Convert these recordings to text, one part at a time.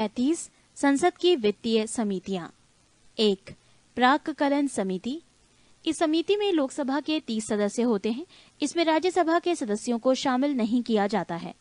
35 संसद की वित्तीय समितियां। 1 प्राक्कलन समिति। इस समिति में लोकसभा के 30 सदस्य होते हैं। इसमें राज्यसभा के सदस्यों को शामिल नहीं किया जाता है।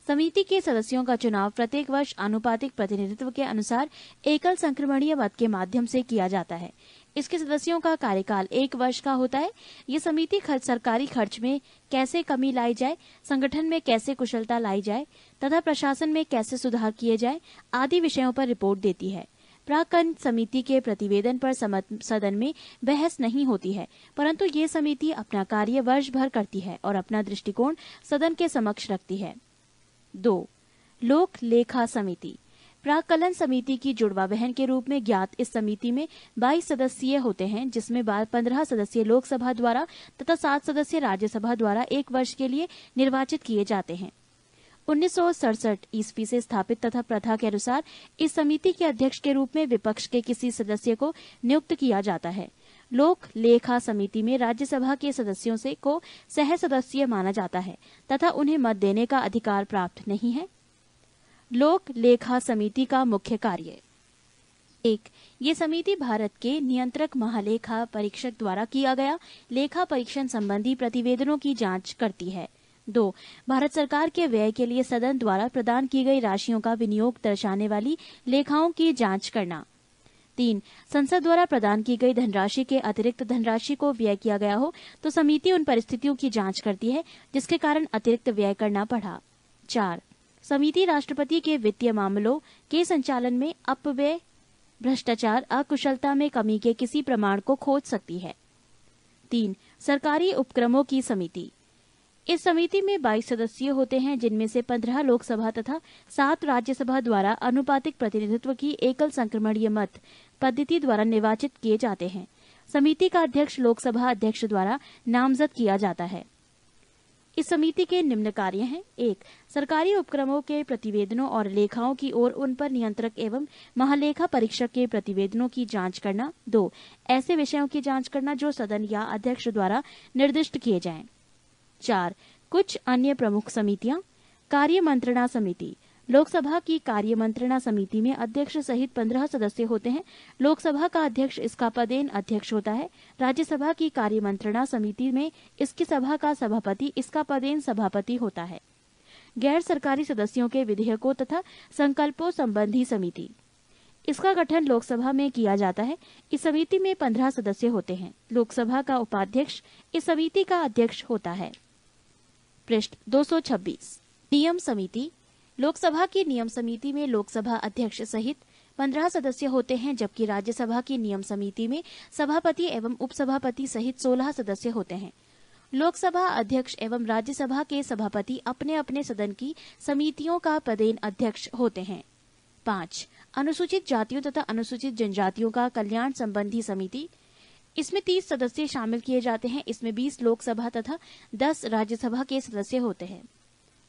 समिति के सदस्यों का चुनाव प्रत्येक वर्ष आनुपातिक प्रतिनिधित्व के अनुसार एकल संक्रमणीय मत के माध्यम से किया जाता है। इसके सदस्यों का कार्यकाल 1 वर्ष का होता है। ये समिति सरकारी खर्च में कैसे कमी लाई जाए, संगठन में कैसे कुशलता लाई जाए तथा प्रशासन में कैसे सुधार किए जाए आदि विषयों पर रिपोर्ट देती है। प्राक्कलन समिति के प्रतिवेदन पर सदन में बहस नहीं होती है, परंतु ये समिति अपना कार्य वर्ष भर करती है और अपना दृष्टिकोण सदन के समक्ष रखती है। 2 लोक लेखा समिति। प्राक्कलन समिति की जुड़वा बहन के रूप में ज्ञात इस समिति में 22 सदस्य होते हैं, जिसमें 15 सदस्य लोकसभा द्वारा तथा 7 सदस्य राज्यसभा द्वारा 1 वर्ष के लिए निर्वाचित किए जाते हैं। 1967 ईस्वी से स्थापित तथा प्रथा के अनुसार इस समिति के अध्यक्ष के रूप में विपक्ष के किसी सदस्य को नियुक्त किया जाता है। लोक लेखा समिति में राज्यसभा के सदस्यों से को सह सदस्य माना जाता है तथा उन्हें मत देने का अधिकार प्राप्त नहीं है। लोक लेखा समिति का मुख्य कार्य। 1 ये समिति भारत के नियंत्रक महालेखा परीक्षक द्वारा किया गया लेखा परीक्षण संबंधी प्रतिवेदनों की जांच करती है। 2 भारत सरकार के व्यय के लिए सदन द्वारा प्रदान की गई राशियों का विनियोग दर्शाने वाली लेखाओं की जांच करना। 3 संसद द्वारा प्रदान की गई धनराशि के अतिरिक्त धनराशि को व्यय किया गया हो तो समिति उन परिस्थितियों की जांच करती है जिसके कारण अतिरिक्त व्यय करना पड़ा। 4 समिति राष्ट्रपति के वित्तीय मामलों के संचालन में अपव्यय, भ्रष्टाचार, अकुशलता में कमी के किसी प्रमाण को खोज सकती है। 3 सरकारी उपक्रमों की समिति। इस समिति में 22 सदस्य होते हैं, जिनमें से 15 लोकसभा तथा 7 राज्यसभा द्वारा अनुपातिक प्रतिनिधित्व की एकल संक्रमणीय मत पद्धति द्वारा निर्वाचित किए जाते हैं। समिति का अध्यक्ष लोकसभा अध्यक्ष द्वारा नामजद किया जाता है। इस समिति के निम्न कार्य हैं। 1 सरकारी उपक्रमों के प्रतिवेदनों और लेखाओं की ओर उन पर नियंत्रक एवं महालेखा परीक्षक के प्रतिवेदनों की जांच करना। 2 ऐसे विषयों की जांच करना जो सदन या अध्यक्ष द्वारा निर्दिष्ट किए जाएं। 4 कुछ अन्य प्रमुख समितियां। कार्य मंत्रणा समिति। लोकसभा की कार्य मंत्रणा समिति में अध्यक्ष सहित 15 सदस्य होते हैं। लोकसभा का अध्यक्ष इसका पदेन अध्यक्ष होता है। राज्यसभा की कार्य मंत्रणा समिति में इसकी सभा का सभापति इसका पदेन सभापति होता है। गैर सरकारी सदस्यों के विधेयकों तथा संकल्पों संबंधी समिति। इसका गठन लोकसभा में किया जाता है। इस समिति में 15 सदस्य होते हैं। लोकसभा का उपाध्यक्ष इस समिति का अध्यक्ष होता है। पृष्ठ 226। नियम समिति। लोकसभा की नियम समिति में लोकसभा अध्यक्ष सहित 15 सदस्य होते हैं, जबकि राज्यसभा की नियम समिति में सभापति एवं उपसभापति सहित 16 सदस्य होते हैं। लोकसभा अध्यक्ष एवं राज्यसभा के सभापति अपने अपने सदन की समितियों का पदेन अध्यक्ष होते हैं। 5 अनुसूचित जातियों तथा अनुसूचित जनजातियों का कल्याण संबंधी समिति। इसमें 30 सदस्य शामिल किए जाते हैं। इसमें 20 लोकसभा तथा 10 राज्यसभा के सदस्य होते हैं।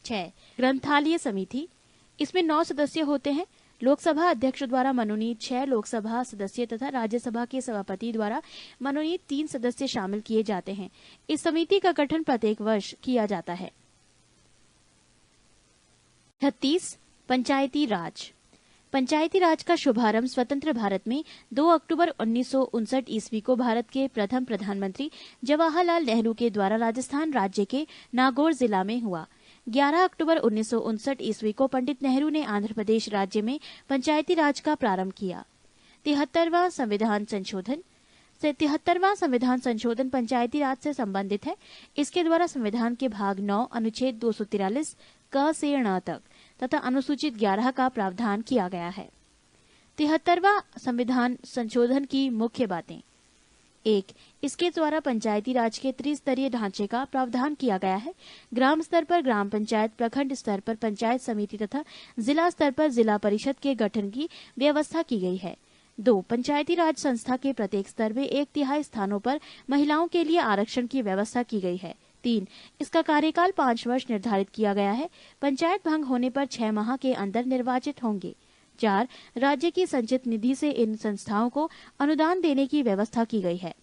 6 ग्रंथालय समिति। इसमें 9 सदस्य होते हैं। लोकसभा अध्यक्ष द्वारा मनोनीत 6 लोकसभा सदस्य तथा राज्यसभा के सभापति द्वारा मनोनीत 3 सदस्य शामिल किए जाते हैं। इस समिति का गठन प्रत्येक वर्ष किया जाता है। 36 पंचायती राज। पंचायती राज का शुभारंभ स्वतंत्र भारत में 2 अक्टूबर 1959 ईस्वी को भारत के प्रथम प्रधानमंत्री जवाहरलाल नेहरू के द्वारा राजस्थान राज्य के नागौर जिला में हुआ। 11 अक्टूबर 1959 ईस्वी को पंडित नेहरू ने आंध्र प्रदेश राज्य में पंचायती राज का प्रारंभ किया। 73वां संविधान संशोधन पंचायती राज से संबंधित है। इसके द्वारा संविधान के भाग 9 अनुच्छेद 243 क से ण तक तथा अनुसूचित 11 का प्रावधान किया गया है। 73वां संविधान संशोधन की मुख्य बातें। 1 इसके द्वारा पंचायती राज के त्रिस्तरीय ढांचे का प्रावधान किया गया है। ग्राम स्तर पर ग्राम पंचायत, प्रखंड स्तर पर पंचायत समिति तथा जिला स्तर पर जिला परिषद के गठन की व्यवस्था की गई है। 2 पंचायती राज संस्था के प्रत्येक स्तर में 1/3 स्थानों पर महिलाओं के लिए आरक्षण की व्यवस्था की गई है। 3 इसका कार्यकाल 5 वर्ष निर्धारित किया गया है। पंचायत भंग होने पर 6 माह के अंदर निर्वाचित होंगे। 4 राज्य की संचित निधि से इन संस्थाओं को अनुदान देने की व्यवस्था की गई है।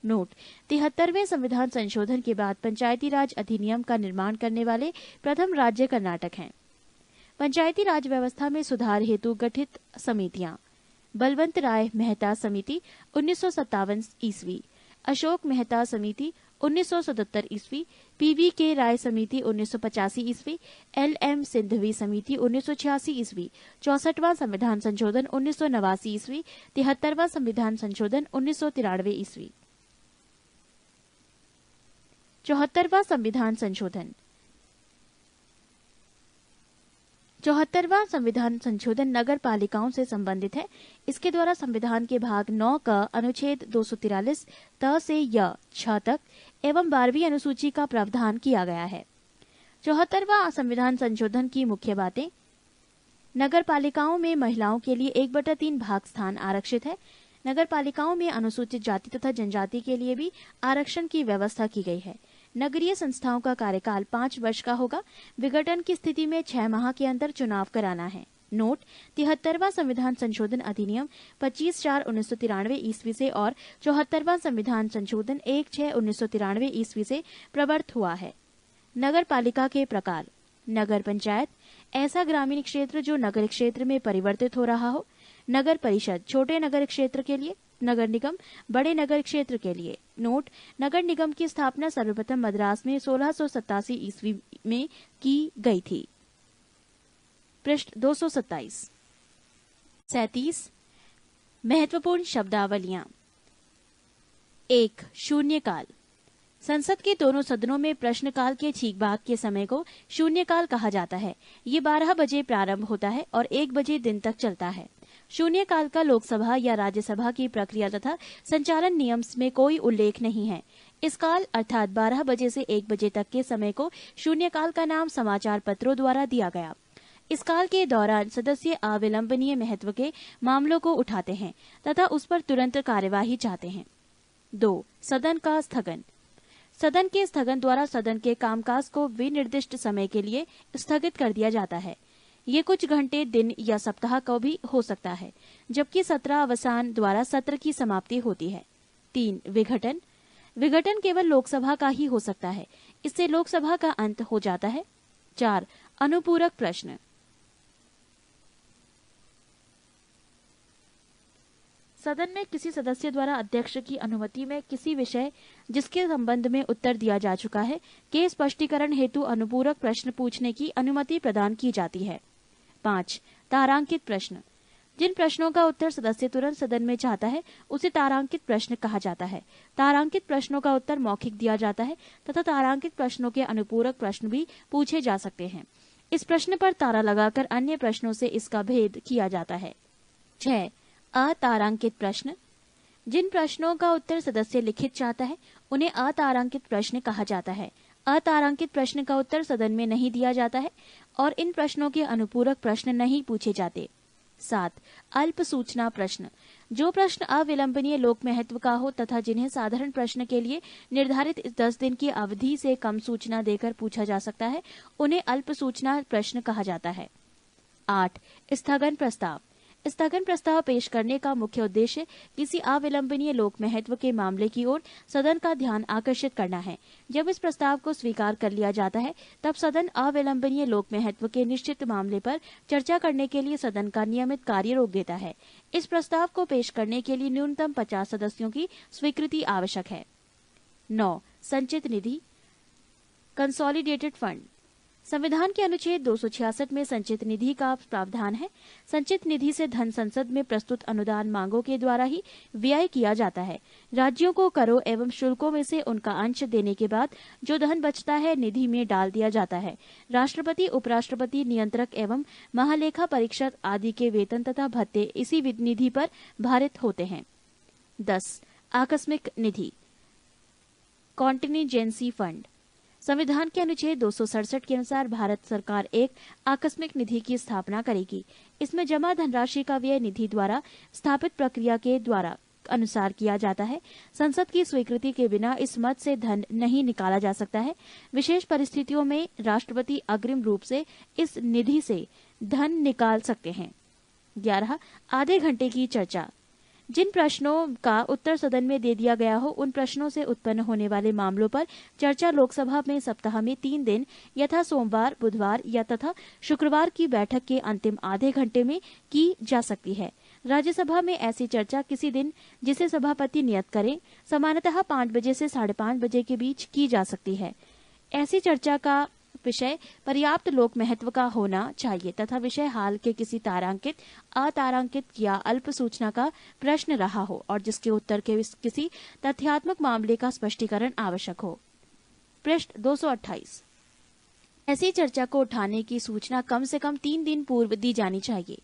नोट 73वें संविधान संशोधन के बाद पंचायती राज अधिनियम का निर्माण करने वाले प्रथम राज्य कर्नाटक है। पंचायती राज व्यवस्था में सुधार हेतु गठित समितियां: बलवंत राय मेहता समिति 1957 ईस्वी, अशोक मेहता समिति 1977 ईस्वी, पीवी के राय समिति 1985 ईस्वी, एलएम सिंधवी समिति 1986 ईस्वी, 64वां संविधान संशोधन 1989 ईस्वी, 73वां संविधान संशोधन 1993 ईस्वी। 74वां संविधान संशोधन 74वां संविधान संशोधन नगर पालिकाओं से संबंधित है। इसके द्वारा संविधान के भाग 9 का अनुच्छेद 243 त से य 6 तक एवं 12वीं अनुसूची का प्रावधान किया गया है। 74वां संविधान संशोधन की मुख्य बातें: नगर पालिकाओं में महिलाओं के लिए 1/3 भाग स्थान आरक्षित है। नगर पालिकाओं में अनुसूचित जाति तथा जनजाति के लिए भी आरक्षण की व्यवस्था की गई है। नगरीय संस्थाओं का कार्यकाल 5 वर्ष का होगा। विघटन की स्थिति में 6 माह के अंदर चुनाव कराना है। नोट: 73वां संविधान संशोधन अधिनियम 25/4/1993 ईस्वी से और 74वां संविधान संशोधन 1/6/1993 ईस्वी से प्रवर्त हुआ है। नगर पालिका के प्रकार: नगर पंचायत ऐसा ग्रामीण क्षेत्र जो नगर क्षेत्र में परिवर्तित हो रहा हो। नगर परिषद छोटे नगर क्षेत्र के लिए। नगर निगम बड़े नगर क्षेत्र के लिए। नोट: नगर निगम की स्थापना सर्वप्रथम मद्रास में 1687 ईस्वी में की गई थी। पृष्ठ 227। 37 महत्वपूर्ण शब्दावलियां। 1. शून्यकाल। संसद के दोनों सदनों में प्रश्नकाल के ठीक भाग के समय को शून्यकाल कहा जाता है। ये 12 बजे प्रारंभ होता है और 1 बजे दिन तक चलता है। शून्यकाल का लोकसभा या राज्यसभा की प्रक्रिया तथा संचालन नियम में कोई उल्लेख नहीं है। इस काल अर्थात 12 बजे से 1 बजे तक के समय को शून्यकाल का नाम समाचार पत्रों द्वारा दिया गया। इस काल के दौरान सदस्य अविलंबनीय महत्व के मामलों को उठाते हैं तथा उस पर तुरंत कार्यवाही चाहते हैं। 2. सदन का स्थगन। सदन के स्थगन द्वारा सदन के कामकाज को विनिर्दिष्ट समय के लिए स्थगित कर दिया जाता है। ये कुछ घंटे, दिन या सप्ताह को भी हो सकता है, जबकि सत्र अवसान द्वारा सत्र की समाप्ति होती है। 3. विघटन। विघटन केवल लोकसभा का ही हो सकता है। इससे लोकसभा का अंत हो जाता है। 4. अनुपूरक प्रश्न। सदन में किसी सदस्य द्वारा अध्यक्ष की अनुमति में किसी विषय जिसके संबंध में उत्तर दिया जा चुका है के स्पष्टीकरण हेतु अनुपूरक प्रश्न पूछने की अनुमति प्रदान की जाती है। 5. तारांकित प्रश्न। जिन प्रश्नों का उत्तर सदस्य तुरंत सदन में चाहता है उसे तारांकित प्रश्न कहा जाता है। तारांकित प्रश्नों का उत्तर मौखिक दिया जाता है तथा तारांकित प्रश्नों के अनुपूरक प्रश्न भी पूछे जा सकते हैं। इस प्रश्न पर तारा लगाकर अन्य प्रश्नों से इसका भेद किया जाता है। 6. अतारांकित प्रश्न। जिन प्रश्नों का उत्तर सदस्य लिखित चाहता है उन्हें अतारांकित प्रश्न कहा जाता है। अतारांकित प्रश्न का उत्तर सदन में नहीं दिया जाता है और इन प्रश्नों के अनुपूरक प्रश्न नहीं पूछे जाते। 7. अल्प सूचना प्रश्न। जो प्रश्न अविलंबनीय लोक महत्व का हो तथा जिन्हें साधारण प्रश्न के लिए निर्धारित 10 दिन की अवधि से कम सूचना देकर पूछा जा सकता है उन्हें अल्प सूचना प्रश्न कहा जाता है। 8. स्थगन प्रस्ताव। स्थगन प्रस्ताव पेश करने का मुख्य उद्देश्य किसी अविलंबनीय लोक महत्व के मामले की ओर सदन का ध्यान आकर्षित करना है। जब इस प्रस्ताव को स्वीकार कर लिया जाता है तब सदन अविलंबनीय लोक महत्व के निश्चित मामले पर चर्चा करने के लिए सदन का नियमित कार्य रोक देता है। इस प्रस्ताव को पेश करने के लिए न्यूनतम 50 सदस्यों की स्वीकृति आवश्यक है। 9. संचित निधि कंसोलिडेटेड फंड। संविधान के अनुच्छेद 266 में संचित निधि का प्रावधान है। संचित निधि से धन संसद में प्रस्तुत अनुदान मांगों के द्वारा ही व्यय किया जाता है। राज्यों को करों एवं शुल्कों में से उनका अंश देने के बाद जो धन बचता है निधि में डाल दिया जाता है। राष्ट्रपति, उपराष्ट्रपति, नियंत्रक एवं महालेखा परीक्षक आदि के वेतन तथा भत्ते इसी निधि पर भारित होते हैं। 10. आकस्मिक निधि कॉन्टिजेंसी फंड। संविधान के अनुच्छेद 267 के अनुसार भारत सरकार एक आकस्मिक निधि की स्थापना करेगी। इसमें जमा धनराशि का व्यय निधि द्वारा स्थापित प्रक्रिया के द्वारा अनुसार किया जाता है। संसद की स्वीकृति के बिना इस मद से धन नहीं निकाला जा सकता है। विशेष परिस्थितियों में राष्ट्रपति अग्रिम रूप से इस निधि से धन निकाल सकते हैं। 11. आधे घंटे की चर्चा। जिन प्रश्नों का उत्तर सदन में दे दिया गया हो उन प्रश्नों से उत्पन्न होने वाले मामलों पर चर्चा लोकसभा में सप्ताह में 3 दिन यथा सोमवार, बुधवार या तथा शुक्रवार की बैठक के अंतिम आधे घंटे में की जा सकती है। राज्यसभा में ऐसी चर्चा किसी दिन जिसे सभापति नियत करें, सामान्यतः 5 बजे से 5:30 बजे के बीच की जा सकती है। ऐसी चर्चा का विषय पर्याप्त लोक महत्व का होना चाहिए तथा विषय हाल के किसी तारांकित, अतारांकित या अल्प सूचना का प्रश्न रहा हो और जिसके उत्तर के किसी तथ्यात्मक मामले का स्पष्टीकरण आवश्यक हो। पृष्ठ 228। ऐसी चर्चा को उठाने की सूचना कम से कम 3 दिन पूर्व दी जानी चाहिए।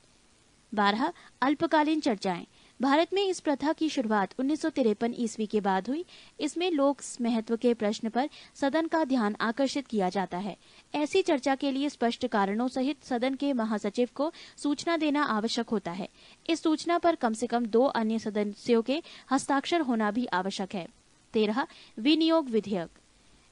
12. अल्पकालीन चर्चाएं। भारत में इस प्रथा की शुरुआत 1953 ईस्वी के बाद हुई। इसमें लोक महत्व के प्रश्न पर सदन का ध्यान आकर्षित किया जाता है। ऐसी चर्चा के लिए स्पष्ट कारणों सहित सदन के महासचिव को सूचना देना आवश्यक होता है। इस सूचना पर कम से कम 2 अन्य सदस्यों के हस्ताक्षर होना भी आवश्यक है। 13. विनियोग विधेयक।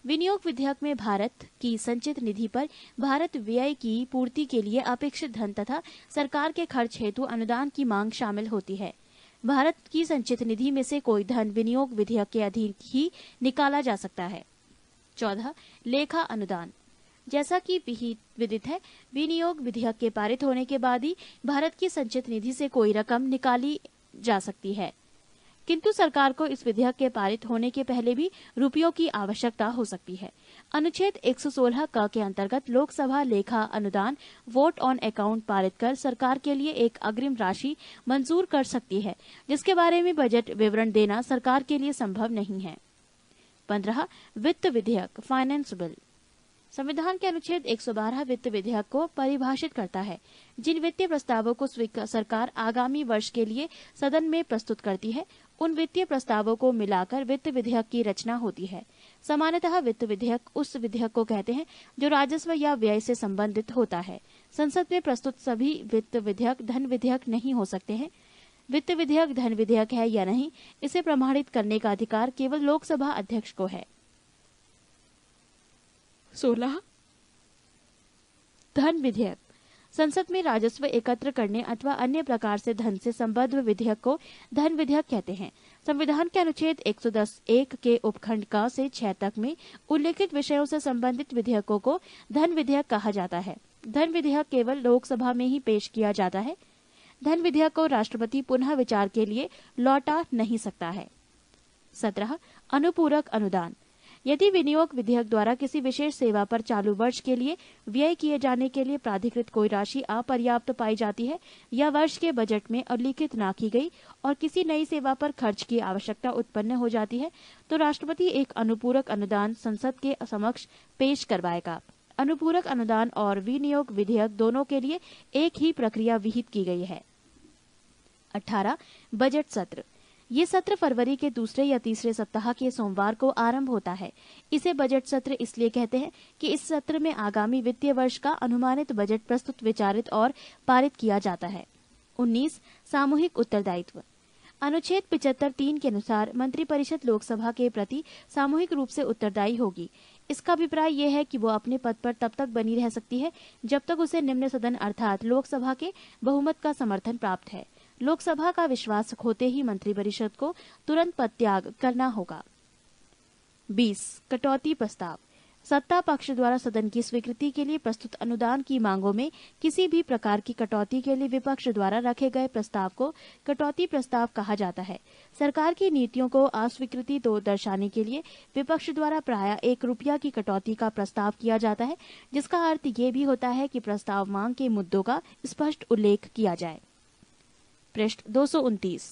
विनियोग विधेयक में भारत की संचित निधि पर भारत व्यय की पूर्ति के लिए अपेक्षित धन तथा सरकार के खर्च हेतु अनुदान की मांग शामिल होती है। भारत की संचित निधि में से कोई धन विनियोग विधेयक के अधीन ही निकाला जा सकता है। 14. लेखा अनुदान। जैसा कि विदित है, विनियोग विधेयक के पारित होने के बाद ही भारत की संचित निधि से कोई रकम निकाली जा सकती है, किंतु सरकार को इस विधेयक के पारित होने के पहले भी रुपयों की आवश्यकता हो सकती है। अनुच्छेद 116 क के अंतर्गत लोकसभा लेखा अनुदान वोट ऑन अकाउंट पारित कर सरकार के लिए एक अग्रिम राशि मंजूर कर सकती है, जिसके बारे में बजट विवरण देना सरकार के लिए संभव नहीं है। 15. वित्त विधेयक फाइनेंस बिल। संविधान के अनुच्छेद 112 वित्त विधेयक को परिभाषित करता है। जिन वित्तीय प्रस्तावों को सरकार आगामी वर्ष के लिए सदन में प्रस्तुत करती है, उन वित्तीय प्रस्तावों को मिलाकर वित्त विधेयक की रचना होती है। सामान्यतः वित्त विधेयक उस विधेयक को कहते हैं जो राजस्व या व्यय से संबंधित होता है। संसद में प्रस्तुत सभी वित्त विधेयक धन विधेयक नहीं हो सकते हैं। वित्त विधेयक धन विधेयक है या नहीं, इसे प्रमाणित करने का अधिकार केवल लोकसभा अध्यक्ष को है। 16. धन विधेयक। संसद में राजस्व एकत्र करने अथवा अन्य प्रकार से धन से संबद्ध विधेयक को धन विधेयक कहते हैं। संविधान के अनुच्छेद 110(1) के उपखंड क से 6 तक में उल्लेखित विषयों से संबंधित विधेयकों को धन विधेयक कहा जाता है। धन विधेयक केवल लोकसभा में ही पेश किया जाता है। धन विधेयक को राष्ट्रपति पुनः विचार के लिए लौटा नहीं सकता है। 17. अनुपूरक अनुदान। यदि विनियोग विधेयक द्वारा किसी विशेष सेवा पर चालू वर्ष के लिए व्यय किए जाने के लिए प्राधिकृत कोई राशि अपर्याप्त पाई जाती है या वर्ष के बजट में उल्लिखित न की गई और किसी नई सेवा पर खर्च की आवश्यकता उत्पन्न हो जाती है, तो राष्ट्रपति एक अनुपूरक अनुदान संसद के समक्ष पेश करवाएगा। अनुपूरक अनुदान और विनियोग विधेयक दोनों के लिए एक ही प्रक्रिया विहित की गई है। 18. बजट सत्र। ये सत्र फरवरी के दूसरे या तीसरे सप्ताह के सोमवार को आरंभ होता है। इसे बजट सत्र इसलिए कहते हैं कि इस सत्र में आगामी वित्तीय वर्ष का अनुमानित बजट प्रस्तुत, विचारित और पारित किया जाता है। 19. सामूहिक उत्तरदायित्व। अनुच्छेद 75(3) के अनुसार मंत्रिपरिषद लोकसभा के प्रति सामूहिक रूप से उत्तरदायी होगी। इसका अभिप्राय यह है कि वो अपने पद पर तब तक बनी रह सकती है जब तक उसे निम्न सदन अर्थात लोकसभा के बहुमत का समर्थन प्राप्त है। लोकसभा का विश्वास खोते ही मंत्रिपरिषद को तुरंत पद त्याग करना होगा। 20. कटौती प्रस्ताव। सत्ता पक्ष द्वारा सदन की स्वीकृति के लिए प्रस्तुत अनुदान की मांगों में किसी भी प्रकार की कटौती के लिए विपक्ष द्वारा रखे गए प्रस्ताव को कटौती प्रस्ताव कहा जाता है। सरकार की नीतियों को अस्वीकृति तो दर्शाने के लिए विपक्ष द्वारा प्रायः 1 रुपया की कटौती का प्रस्ताव किया जाता है, जिसका अर्थ ये भी होता है कि प्रस्ताव मांग के मुद्दों का स्पष्ट उल्लेख किया जाए। पृष्ठ 229।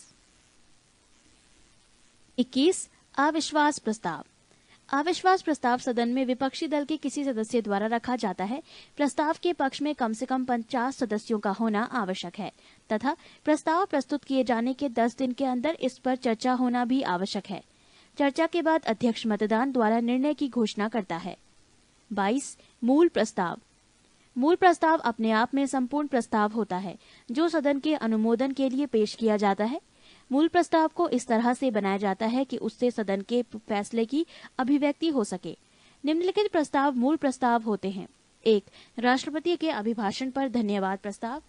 21. अविश्वास प्रस्ताव। अविश्वास प्रस्ताव सदन में विपक्षी दल के किसी सदस्य द्वारा रखा जाता है। प्रस्ताव के पक्ष में कम से कम 50 सदस्यों का होना आवश्यक है तथा प्रस्ताव प्रस्तुत किए जाने के 10 दिन के अंदर इस पर चर्चा होना भी आवश्यक है। चर्चा के बाद अध्यक्ष मतदान द्वारा निर्णय की घोषणा करता है। 22. मूल प्रस्ताव। मूल प्रस्ताव अपने आप में संपूर्ण प्रस्ताव होता है जो सदन के अनुमोदन के लिए पेश किया जाता है। मूल प्रस्ताव को इस तरह से बनाया जाता है कि उससे सदन के फैसले की अभिव्यक्ति हो सके। निम्नलिखित प्रस्ताव मूल प्रस्ताव होते हैं। 1. राष्ट्रपति के अभिभाषण पर धन्यवाद प्रस्ताव।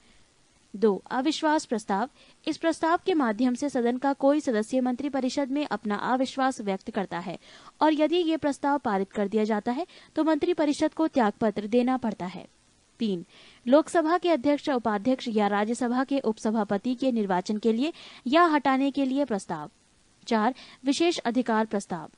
2. अविश्वास प्रस्ताव। इस प्रस्ताव के माध्यम से सदन का कोई सदस्य मंत्रिपरिषद में अपना अविश्वास व्यक्त करता है और यदि ये प्रस्ताव पारित कर दिया जाता है तो मंत्रिपरिषद को त्यागपत्र देना पड़ता है। 3. लोकसभा के अध्यक्ष, उपाध्यक्ष या राज्यसभा के उपसभापति के निर्वाचन के लिए या हटाने के लिए प्रस्ताव। 4. विशेष अधिकार प्रस्ताव।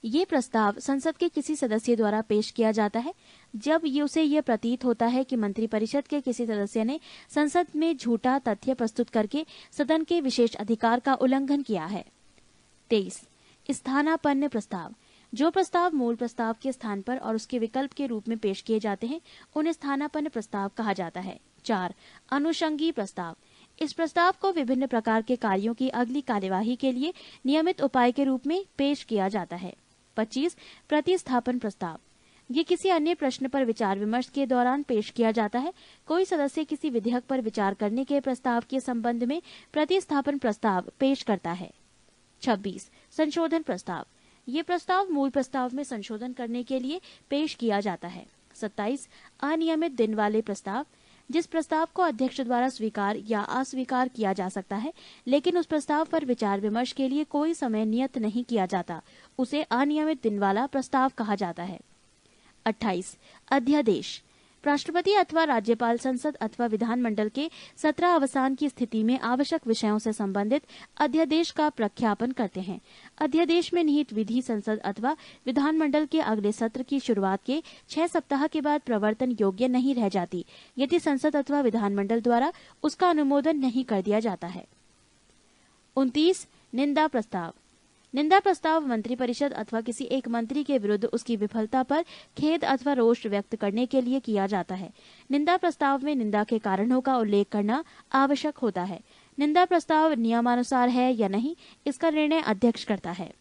ये प्रस्ताव संसद के किसी सदस्य द्वारा पेश किया जाता है जब उसे ये प्रतीत होता है कि मंत्रिपरिषद के किसी सदस्य ने संसद में झूठा तथ्य प्रस्तुत करके सदन के विशेष अधिकार का उल्लंघन किया है। 23. स्थानापन्न प्रस्ताव। जो प्रस्ताव मूल प्रस्ताव के स्थान पर और उसके विकल्प के रूप में पेश किए जाते हैं उन्हें स्थानापन्न प्रस्ताव कहा जाता है। 4. अनुषंगी प्रस्ताव। इस प्रस्ताव को विभिन्न प्रकार के कार्यों की अगली कार्यवाही के लिए नियमित उपाय के रूप में पेश किया जाता है। 25. प्रतिस्थापन प्रस्ताव। ये किसी अन्य प्रश्न पर विचार विमर्श के दौरान पेश किया जाता है। कोई सदस्य किसी विधेयक पर विचार करने के प्रस्ताव के संबंध में प्रतिस्थापन प्रस्ताव पेश करता है। 26. संशोधन प्रस्ताव। ये प्रस्ताव मूल प्रस्ताव में संशोधन करने के लिए पेश किया जाता है। 27. अनियमित दिन वाले प्रस्ताव। जिस प्रस्ताव को अध्यक्ष द्वारा स्वीकार या अस्वीकार किया जा सकता है लेकिन उस प्रस्ताव पर विचार विमर्श के लिए कोई समय नियत नहीं किया जाता, उसे अनियमित दिन वाला प्रस्ताव कहा जाता है। 28. अध्यादेश। राष्ट्रपति अथवा राज्यपाल संसद अथवा विधानमंडल के सत्र अवसान की स्थिति में आवश्यक विषयों से संबंधित अध्यादेश का प्रख्यापन करते हैं। अध्यादेश में निहित विधि संसद अथवा विधानमंडल के अगले सत्र की शुरुआत के 6 सप्ताह के बाद प्रवर्तन योग्य नहीं रह जाती यदि संसद अथवा विधानमंडल द्वारा उसका अनुमोदन नहीं कर दिया जाता है। 29. निंदा प्रस्ताव। निंदा प्रस्ताव मंत्रिपरिषद अथवा किसी एक मंत्री के विरुद्ध उसकी विफलता पर खेद अथवा रोष व्यक्त करने के लिए किया जाता है। निंदा प्रस्ताव में निंदा के कारणों का उल्लेख करना आवश्यक होता है। निंदा प्रस्ताव नियमानुसार है या नहीं इसका निर्णय अध्यक्ष करता है।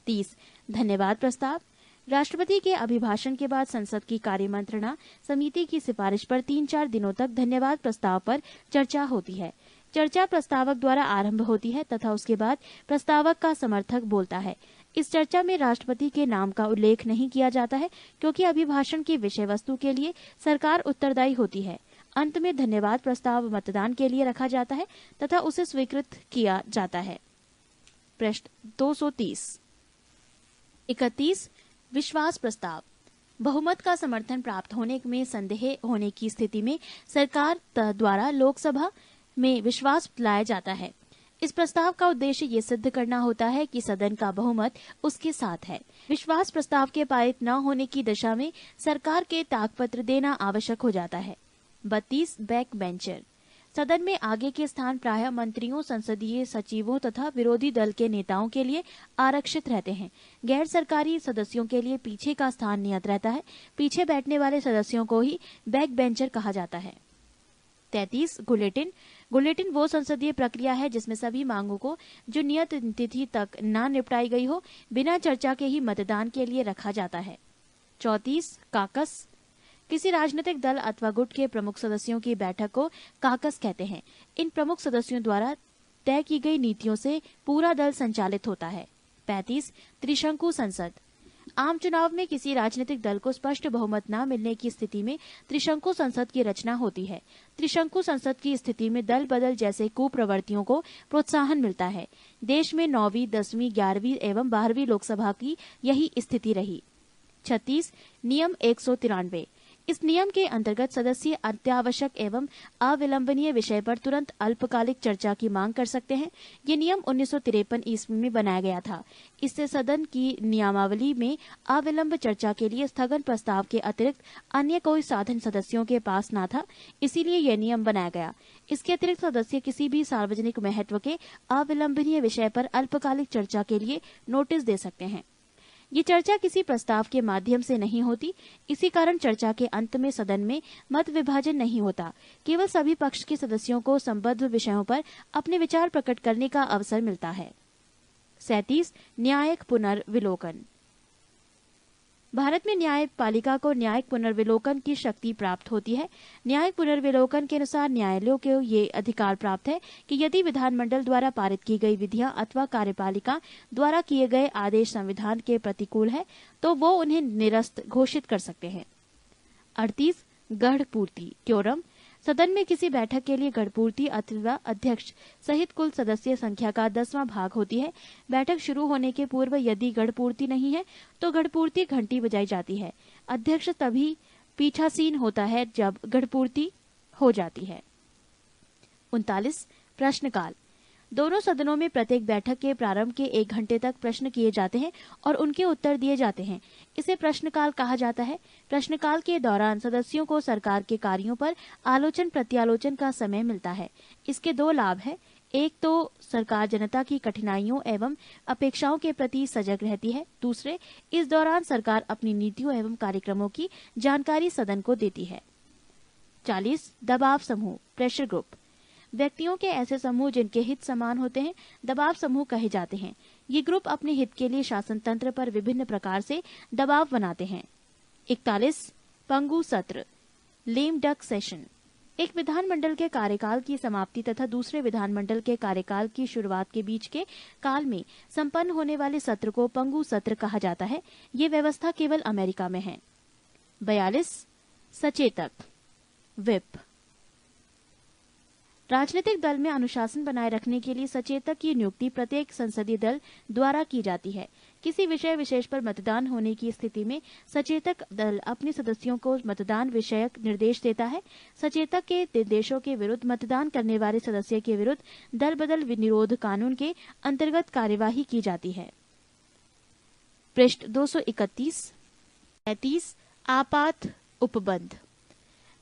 30. धन्यवाद प्रस्ताव। राष्ट्रपति के अभिभाषण के बाद संसद की कार्यमंत्रणा समिति की सिफारिश पर 3-4 दिनों तक धन्यवाद प्रस्ताव पर चर्चा होती है। चर्चा प्रस्तावक द्वारा आरंभ होती है तथा उसके बाद प्रस्तावक का समर्थक बोलता है। इस चर्चा में राष्ट्रपति के नाम का उल्लेख नहीं किया जाता है क्योंकि अभिभाषण की विषय वस्तु के लिए सरकार उत्तरदायी होती है। अंत में धन्यवाद प्रस्ताव मतदान के लिए रखा जाता है तथा उसे स्वीकृत किया जाता है। प्रश्न 230। 31. विश्वास प्रस्ताव। बहुमत का समर्थन प्राप्त होने में संदेह होने की स्थिति में सरकार द्वारा लोकसभा में विश्वास लाया जाता है। इस प्रस्ताव का उद्देश्य ये सिद्ध करना होता है कि सदन का बहुमत उसके साथ है। विश्वास प्रस्ताव के पारित न होने की दशा में सरकार के त्यागपत्र देना आवश्यक हो जाता है। 32. Back bencher. सदन में आगे के स्थान प्रायः मंत्रियों, संसदीय सचिवों तथा विरोधी दल के नेताओं के लिए आरक्षित रहते हैं। गैर सरकारी सदस्यों के लिए पीछे का स्थान नियत रहता है। पीछे बैठने वाले सदस्यों को ही बैक बेंचर कहा जाता है। 33. बुलेटिन। बुलेटिन वो संसदीय प्रक्रिया है जिसमें सभी मांगों को जो नियत तिथि तक न निपटाई गई हो बिना चर्चा के ही मतदान के लिए रखा जाता है। 34. काकस। किसी राजनीतिक दल अथवा गुट के प्रमुख सदस्यों की बैठक को काकस कहते हैं। इन प्रमुख सदस्यों द्वारा तय की गई नीतियों से पूरा दल संचालित होता है। 35. त्रिशंकु संसद। आम चुनाव में किसी राजनीतिक दल को स्पष्ट बहुमत न मिलने की स्थिति में त्रिशंकु संसद की रचना होती है। त्रिशंकु संसद की स्थिति में दल बदल जैसे कुप्रवृत्तियों को प्रोत्साहन मिलता है। देश में 9वीं, 10वीं, 11वीं एवं 12वीं लोकसभा की यही स्थिति रही। 36. नियम 193। इस नियम के अंतर्गत सदस्य अत्यावश्यक एवं अविलंबनीय विषय पर तुरंत अल्पकालिक चर्चा की मांग कर सकते हैं। ये नियम 1953 ईस्वी में बनाया गया था। इससे सदन की नियमावली में अविलंब चर्चा के लिए स्थगन प्रस्ताव के अतिरिक्त अन्य कोई साधन सदस्यों के पास न था, इसीलिए यह नियम बनाया गया। इसके अतिरिक्त सदस्य किसी भी सार्वजनिक महत्व के अविलंबनीय विषय पर अल्पकालिक चर्चा के लिए नोटिस दे सकते हैं। ये चर्चा किसी प्रस्ताव के माध्यम से नहीं होती। इसी कारण चर्चा के अंत में सदन में मत विभाजन नहीं होता। केवल सभी पक्ष के सदस्यों को संबद्ध विषयों पर अपने विचार प्रकट करने का अवसर मिलता है। 37. न्यायिक पुनर्विलोकन। भारत में न्यायपालिका को न्यायिक पुनर्विलोकन की शक्ति प्राप्त होती है। न्यायिक पुनर्विलोकन के अनुसार न्यायालयों को ये अधिकार प्राप्त है कि यदि विधानमंडल द्वारा पारित की गई विधियां अथवा कार्यपालिका द्वारा किए गए आदेश संविधान के प्रतिकूल है तो वो उन्हें निरस्त घोषित कर सकते हैं। 38. गढ़ पूर्ति क्योरम। सदन में किसी बैठक के लिए गणपूर्ति अथवा अध्यक्ष सहित कुल सदस्य संख्या का 10वां भाग होती है। बैठक शुरू होने के पूर्व यदि गणपूर्ति नहीं है तो गणपूर्ति घंटी बजाई जाती है। अध्यक्ष तभी पीठासीन होता है जब गणपूर्ति हो जाती है। 39 प्रश्नकाल। दोनों सदनों में प्रत्येक बैठक के प्रारंभ के 1 घंटे तक प्रश्न किए जाते हैं और उनके उत्तर दिए जाते हैं। इसे प्रश्नकाल कहा जाता है। प्रश्नकाल के दौरान सदस्यों को सरकार के कार्यों पर आलोचन प्रत्यालोचन का समय मिलता है। इसके 2 लाभ है। एक तो सरकार जनता की कठिनाइयों एवं अपेक्षाओं के प्रति सजग रहती है। दूसरे, इस दौरान सरकार अपनी नीतियों एवं कार्यक्रमों की जानकारी सदन को देती है। 40 दबाव समूह प्रेशर ग्रुप। व्यक्तियों के ऐसे समूह जिनके हित समान होते हैं दबाव समूह कहे जाते हैं। ये ग्रुप अपने हित के लिए शासन तंत्र पर विभिन्न प्रकार से दबाव बनाते हैं। 41 पंगु सत्र लेम डक सेशन। एक विधानमंडल के कार्यकाल की समाप्ति तथा दूसरे विधानमंडल के कार्यकाल की शुरुआत के बीच के काल में संपन्न होने वाले सत्र को पंगु सत्र कहा जाता है। ये व्यवस्था केवल अमेरिका में है। 42 सचेतक विप। राजनीतिक दल में अनुशासन बनाए रखने के लिए सचेतक की नियुक्ति प्रत्येक संसदीय दल द्वारा की जाती है। किसी विषय विशेष पर मतदान होने की स्थिति में सचेतक दल अपने सदस्यों को मतदान विषयक निर्देश देता है। सचेतक के निर्देशों के विरुद्ध मतदान करने वाले सदस्य के विरुद्ध दल बदल निरोध कानून के अंतर्गत कार्यवाही की जाती है। पृष्ठ 231। 35 आपात उपबंध।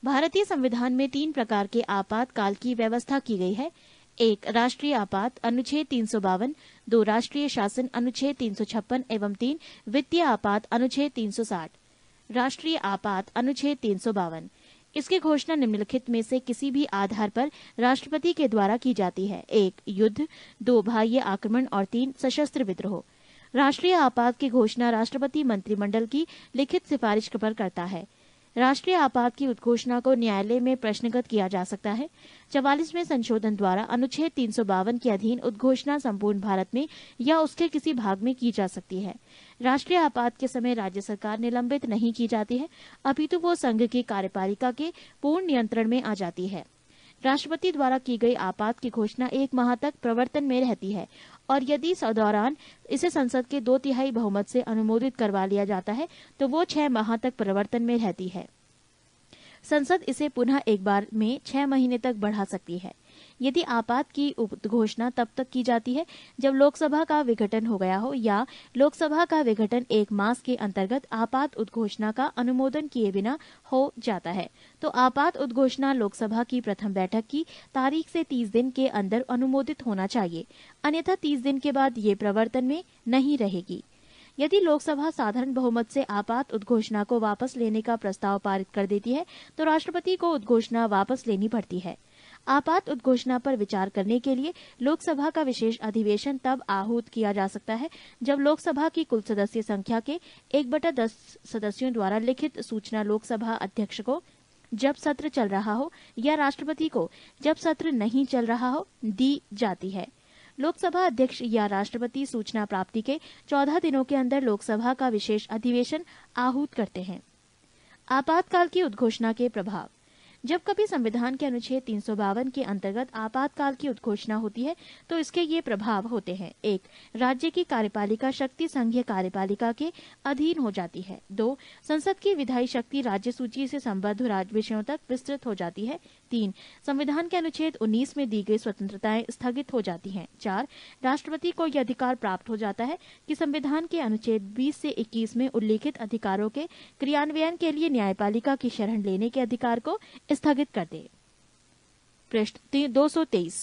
भारतीय संविधान में 3 प्रकार के आपातकाल की व्यवस्था की गई है। 1 राष्ट्रीय आपात अनुच्छेद 352, 2 राष्ट्रीय शासन अनुच्छेद 356 एवं 3 वित्तीय आपात अनुच्छेद 360। राष्ट्रीय आपात अनुच्छेद 352। इसकी घोषणा निम्नलिखित में से किसी भी आधार पर राष्ट्रपति के द्वारा की जाती है। 1 युद्ध, 2 बाह्य आक्रमण और 3 सशस्त्र विद्रोह। राष्ट्रीय आपात की घोषणा राष्ट्रपति मंत्रिमंडल की लिखित सिफारिश पर करता है। राष्ट्रीय आपात की उद्घोषणा को न्यायालय में प्रश्नगत किया जा सकता है। 44वें संशोधन द्वारा अनुच्छेद 352 के अधीन उद्घोषणा संपूर्ण भारत में या उसके किसी भाग में की जा सकती है। राष्ट्रीय आपात के समय राज्य सरकार निलंबित नहीं की जाती है, अपितु वो संघ की कार्यपालिका के पूर्ण नियंत्रण में आ जाती है। राष्ट्रपति द्वारा की गई आपात की घोषणा 1 माह तक प्रवर्तन में रहती है और यदि इस दौरान इसे संसद के 2/3 बहुमत से अनुमोदित करवा लिया जाता है तो वो 6 माह तक प्रवर्तन में रहती है। संसद इसे पुनः एक बार में 6 महीने तक बढ़ा सकती है। यदि आपात की उद्घोषणा तब तक की जाती है जब लोकसभा का विघटन हो गया हो या लोकसभा का विघटन 1 मास के अंतर्गत आपात उद्घोषणा का अनुमोदन किए बिना हो जाता है, तो आपात उद्घोषणा लोकसभा की प्रथम बैठक की तारीख से 30 दिन के अंदर अनुमोदित होना चाहिए, अन्यथा 30 दिन के बाद ये प्रवर्तन में नहीं रहेगी। यदि लोकसभा साधारण बहुमत से आपात उद्घोषणा को वापस लेने का प्रस्ताव पारित कर देती है तो राष्ट्रपति को उद्घोषणा वापस लेनी पड़ती है। आपात उद्घोषणा पर विचार करने के लिए लोकसभा का विशेष अधिवेशन तब आहूत किया जा सकता है जब लोकसभा की कुल सदस्य संख्या के 1/10 सदस्यों द्वारा लिखित सूचना लोकसभा अध्यक्ष को जब सत्र चल रहा हो या राष्ट्रपति को जब सत्र नहीं चल रहा हो दी जाती है। लोकसभा अध्यक्ष या राष्ट्रपति सूचना प्राप्ति के 14 दिनों के अंदर लोकसभा का विशेष अधिवेशन आहूत करते हैं। आपातकाल की उद्घोषणा के प्रभाव। जब कभी संविधान के अनुच्छेद 352 के अंतर्गत आपातकाल की उद्घोषणा होती है तो इसके ये प्रभाव होते हैं। 1 राज्य की कार्यपालिका शक्ति संघीय कार्यपालिका के अधीन हो जाती है। 2 संसद की विधायी शक्ति राज्य सूची से संबद्ध राज्य विषयों तक विस्तृत हो जाती है। 3 संविधान के अनुच्छेद 19 में दी गई स्वतंत्रताएं स्थगित हो जाती हैं। 4 राष्ट्रपति को यह अधिकार प्राप्त हो जाता है कि संविधान के अनुच्छेद 20 से 21 में उल्लिखित अधिकारों के क्रियान्वयन के लिए न्यायपालिका की शरण लेने के अधिकार को स्थगित कर दे। पृष्ठ 223।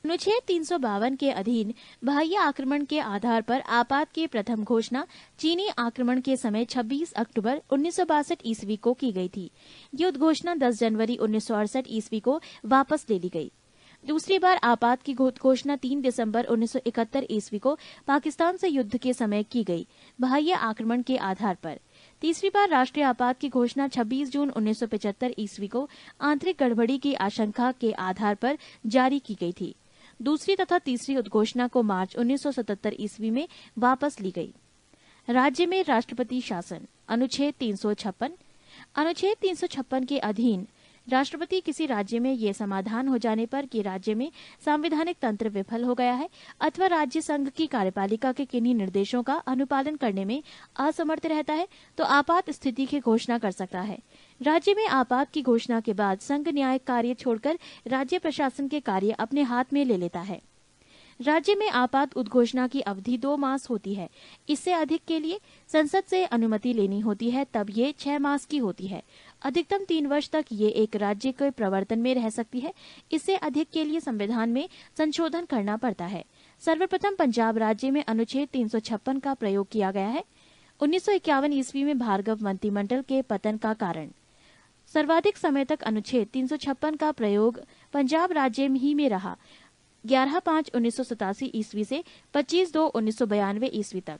अनुच्छेद 352 के अधीन बाह्य आक्रमण के आधार पर आपात की प्रथम घोषणा चीनी आक्रमण के समय 26 अक्टूबर 1962 ईस्वी को की गई थी। ये उद्घोषणा 10 जनवरी 1968 ईस्वी को वापस ले ली गई। दूसरी बार आपात की घोषणा 3 दिसंबर 1971 ईस्वी को पाकिस्तान से युद्ध के समय की गई, बाह्य आक्रमण के आधार पर। तीसरी बार राष्ट्रीय आपात की घोषणा 26 जून 1975 ईस्वी को आंतरिक गड़बड़ी की आशंका के आधार पर जारी की गई थी। दूसरी तथा तीसरी उद्घोषणा को मार्च 1977 ईस्वी में वापस ली गई। राज्य में राष्ट्रपति शासन। अनुच्छेद 356 के अधीन राष्ट्रपति किसी राज्य में ये समाधान हो जाने पर कि राज्य में संवैधानिक तंत्र विफल हो गया है अथवा राज्य संघ की कार्यपालिका के किन्हीं निर्देशों का अनुपालन करने में असमर्थ रहता है तो आपात स्थिति की घोषणा कर सकता है। राज्य में आपात की घोषणा के बाद संघ न्यायिक कार्य छोड़कर राज्य प्रशासन के कार्य अपने हाथ में ले लेता है। राज्य में आपात उद्घोषणा की अवधि 2 मास होती है। इससे अधिक के लिए संसद से अनुमति लेनी होती है, तब ये 6 मास की होती है। अधिकतम 3 वर्ष तक ये एक राज्य के प्रवर्तन में रह सकती है। इससे अधिक के लिए संविधान में संशोधन करना पड़ता है। सर्वप्रथम पंजाब राज्य में अनुच्छेद 356 का प्रयोग किया गया है। 1951 ईस्वी में भार्गव मंत्रिमंडल के पतन का कारण। सर्वाधिक समय तक अनुच्छेद 356 का प्रयोग पंजाब राज्य ही में रहा, 11/5/1987 ईस्वी से 25/2/1992 ईस्वी तक।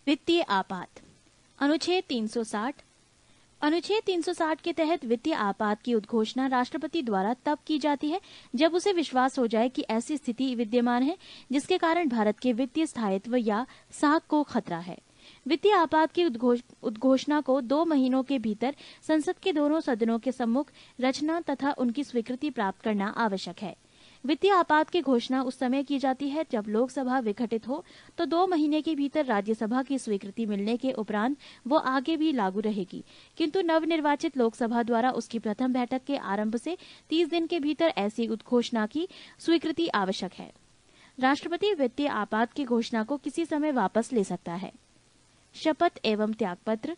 वित्तीय आपात। अनुच्छेद 360। अनुच्छेद 360 के तहत वित्तीय आपात की उद्घोषणा राष्ट्रपति द्वारा तब की जाती है जब उसे विश्वास हो जाए कि ऐसी स्थिति विद्यमान है जिसके कारण भारत के वित्तीय स्थायित्व या साख को खतरा है। वित्तीय आपात की उद्घोषणा को 2 महीनों के भीतर संसद के दोनों सदनों के सम्मुख रचना तथा उनकी स्वीकृति प्राप्त करना आवश्यक है। वित्तीय आपात की घोषणा उस समय की जाती है जब लोकसभा विघटित हो तो 2 महीने के भीतर राज्यसभा की स्वीकृति मिलने के उपरांत वो आगे भी लागू रहेगी, किंतु नवनिर्वाचित लोकसभा द्वारा उसकी प्रथम बैठक के आरंभ से 30 दिन के भीतर ऐसी उद्घोषणा की स्वीकृति आवश्यक है। राष्ट्रपति वित्तीय आपात की घोषणा को किसी समय वापस ले सकता है। शपथ एवं त्यागपत्र।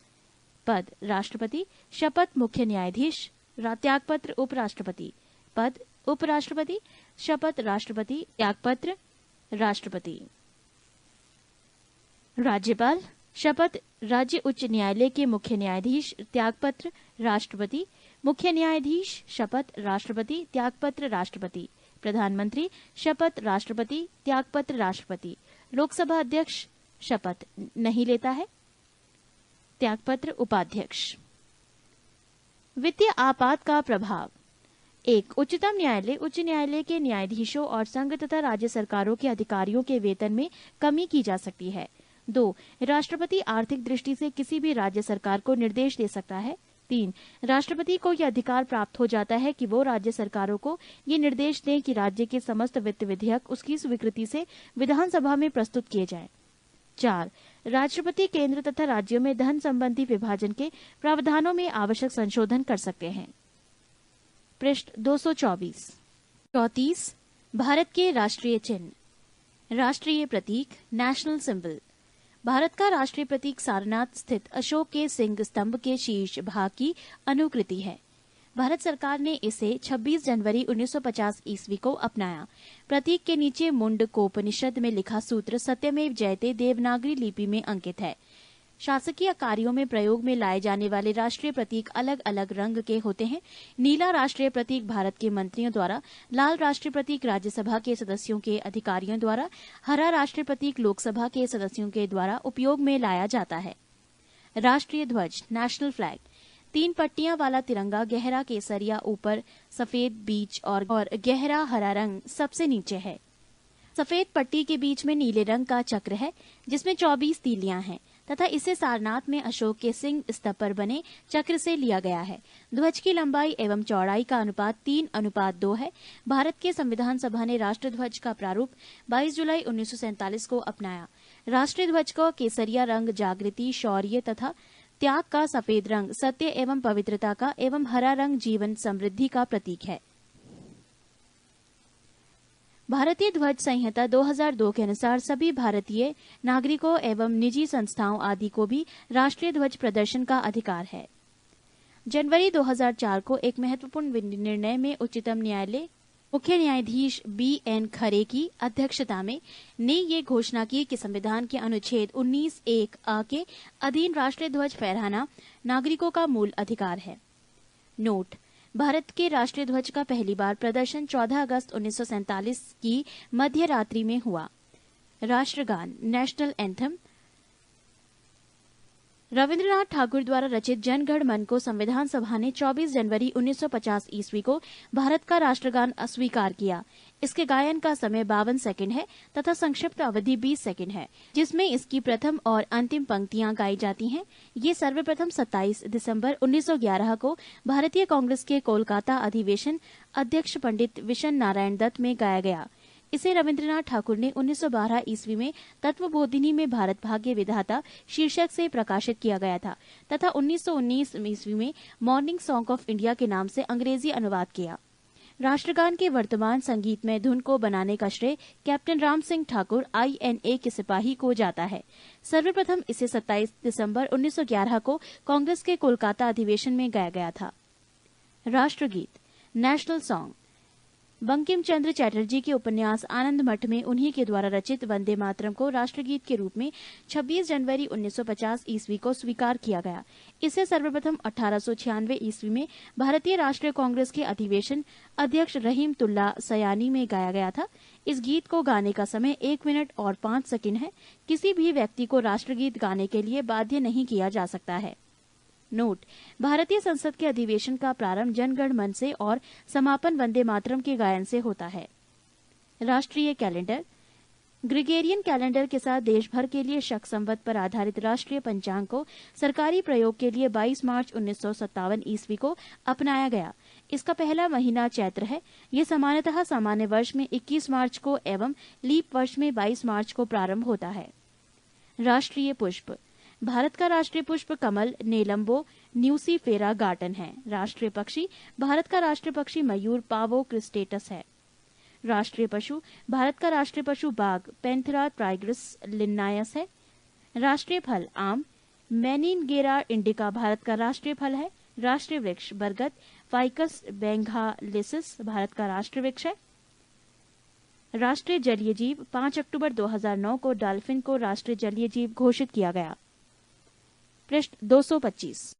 पद राष्ट्रपति, शपथ मुख्य न्यायाधीश, त्यागपत्र उपराष्ट्रपति। पद उपराष्ट्रपति, शपथ राष्ट्रपति, त्यागपत्र राष्ट्रपति। राज्यपाल, शपथ राज्य उच्च न्यायालय के मुख्य न्यायाधीश, त्यागपत्र राष्ट्रपति, मुख्य न्यायाधीश, शपथ राष्ट्रपति, त्यागपत्र राष्ट्रपति। प्रधानमंत्री, शपथ राष्ट्रपति, त्यागपत्र राष्ट्रपति। लोकसभा अध्यक्ष शपथ नहीं लेता है, त्यागपत्र उपाध्यक्ष। वित्तीय आपात का प्रभाव। 1. उच्चतम न्यायालय उच्च न्यायालय के न्यायाधीशों और संघ तथा राज्य सरकारों के अधिकारियों के वेतन में कमी की जा सकती है। 2. राष्ट्रपति आर्थिक दृष्टि से किसी भी राज्य सरकार को निर्देश दे सकता है। 3. राष्ट्रपति को यह अधिकार प्राप्त हो जाता है कि वो राज्य सरकारों को ये निर्देश दें कि राज्य के समस्त वित्त विधेयक उसकी स्वीकृति से विधानसभा में प्रस्तुत किए जाएं। 4. राष्ट्रपति केंद्र तथा राज्यों में धन संबंधी विभाजन के प्रावधानों में आवश्यक संशोधन कर सकते हैं। पृष्ठ 224। 34. भारत के राष्ट्रीय चिन्ह। राष्ट्रीय प्रतीक, नेशनल सिंबल। भारत का राष्ट्रीय प्रतीक सारनाथ स्थित अशोक के सिंह स्तंभ के शीर्ष भाग की अनुकृति है। भारत सरकार ने इसे 26 जनवरी 1950 ईस्वी को अपनाया। प्रतीक के नीचे मुंडकोपनिषद में लिखा सूत्र सत्यमेव जयते देवनागरी लिपि में अंकित है। शासकीय कार्यों में प्रयोग में लाए जाने वाले राष्ट्रीय प्रतीक अलग अलग रंग के होते हैं। नीला राष्ट्रीय प्रतीक भारत के मंत्रियों द्वारा, लाल राष्ट्रीय प्रतीक राज्यसभा के सदस्यों के अधिकारियों द्वारा, हरा राष्ट्रीय प्रतीक लोकसभा के सदस्यों के द्वारा उपयोग में लाया जाता है। राष्ट्रीय ध्वज, नेशनल फ्लैग। 3 पट्टियां वाला तिरंगा, गहरा केसरिया ऊपर, सफेद बीच और गहरा हरा रंग सबसे नीचे है। सफेद पट्टी के बीच में नीले रंग का चक्र है जिसमें 24 तीलियां हैं तथा इसे सारनाथ में अशोक के सिंह स्तंभ पर बने चक्र से लिया गया है। ध्वज की लंबाई एवं चौड़ाई का अनुपात 3:2 है। भारत के संविधान सभा ने राष्ट्र ध्वज का प्रारूप 22 जुलाई 1947 को अपनाया। राष्ट्रीय ध्वज का केसरिया रंग जागृति, शौर्य तथा त्याग का, सफेद रंग सत्य एवं पवित्रता का एवं हरा रंग जीवन समृद्धि का प्रतीक है। भारतीय ध्वज संहिता 2002 के अनुसार सभी भारतीय नागरिकों एवं निजी संस्थाओं आदि को भी राष्ट्रीय ध्वज प्रदर्शन का अधिकार है। जनवरी 2004 को एक महत्वपूर्ण निर्णय में उच्चतम न्यायालय मुख्य न्यायाधीश BN खरे की अध्यक्षता में ने ये घोषणा की कि संविधान के अनुच्छेद 19(1)(a) के अधीन राष्ट्रीय ध्वज फहराना नागरिकों का मूल अधिकार है। नोट: भारत के राष्ट्रीय ध्वज का पहली बार प्रदर्शन 14 अगस्त 1947 की मध्य रात्रि में हुआ। राष्ट्रगान, नेशनल एंथम। रविंद्रनाथ ठाकुर द्वारा रचित जन गण मन को संविधान सभा ने 24 जनवरी 1950 ईस्वी को भारत का राष्ट्रगान अस्वीकार किया। इसके गायन का समय 52 सेकंड है तथा संक्षिप्त अवधि 20 सेकंड है, जिसमें इसकी प्रथम और अंतिम पंक्तियां गाई जाती हैं। ये सर्वप्रथम 27 दिसंबर 1911 को भारतीय कांग्रेस के कोलकाता अधिवेशन अध्यक्ष पंडित विशन नारायण दत्त में गाया गया। इसे रविंद्रनाथ ठाकुर ने 1912 ईस्वी में तत्वबोधिनी में भारत भाग्य विधाता शीर्षक से प्रकाशित किया गया था तथा 1919 ईस्वी में मॉर्निंग सॉन्ग ऑफ इंडिया के नाम से अंग्रेजी अनुवाद किया। राष्ट्रगान के वर्तमान संगीतमय धुन को बनाने का श्रेय कैप्टन राम सिंह ठाकुर INA के सिपाही को जाता है। सर्वप्रथम इसे 27 दिसंबर 1911 को कांग्रेस के कोलकाता अधिवेशन में गाया गया था। राष्ट्रगीत नेशनल सॉन्ग बंकिम चंद्र चटर्जी के उपन्यास आनंद मठ में उन्हीं के द्वारा रचित वंदे मातरम को राष्ट्रगीत के रूप में 26 जनवरी 1950 ईस्वी को स्वीकार किया गया। इसे सर्वप्रथम 1896 ईस्वी में भारतीय राष्ट्रीय कांग्रेस के अधिवेशन अध्यक्ष रहीमतुल्ला सयानी में गाया गया था। इस गीत को गाने का समय 1 मिनट और 5 सेकंड है। किसी भी व्यक्ति को राष्ट्रगीत गाने के लिए बाध्य नहीं किया जा सकता है। नोट: भारतीय संसद के अधिवेशन का प्रारंभ जन गण मन से और समापन वंदे मातरम के गायन से होता है। राष्ट्रीय कैलेंडर ग्रिगोरियन कैलेंडर के साथ देश भर के लिए शक संवत पर आधारित राष्ट्रीय पंचांग को सरकारी प्रयोग के लिए 22 मार्च 1957 ईस्वी को अपनाया गया। इसका पहला महीना चैत्र है। ये सामान्यतः सामान्य वर्ष में 21 मार्च को एवं लीप वर्ष में 22 मार्च को प्रारंभ होता है। राष्ट्रीय पुष्प भारत का राष्ट्रीय पुष्प कमल, नेलम्बो, न्यूसीफेरा गार्टन है। राष्ट्रीय पक्षी भारत का राष्ट्रीय पक्षी मयूर, पावो क्रिस्टेटस है। राष्ट्रीय पशु भारत का राष्ट्रीय पशु बाघ, पैंथेरा टाइग्रिस लिन्नायस है। राष्ट्रीय फल आम, मैनिनगेरा इंडिका भारत का राष्ट्रीय फल है। राष्ट्रीय वृक्ष बरगद, फाइकस बेंगालिसिस भारत का राष्ट्रीय वृक्ष है। राष्ट्रीय जलीय जीव 5 अक्टूबर 2009 को डॉल्फिन को राष्ट्रीय जलीय जीव घोषित किया गया। पृष्ठ 225।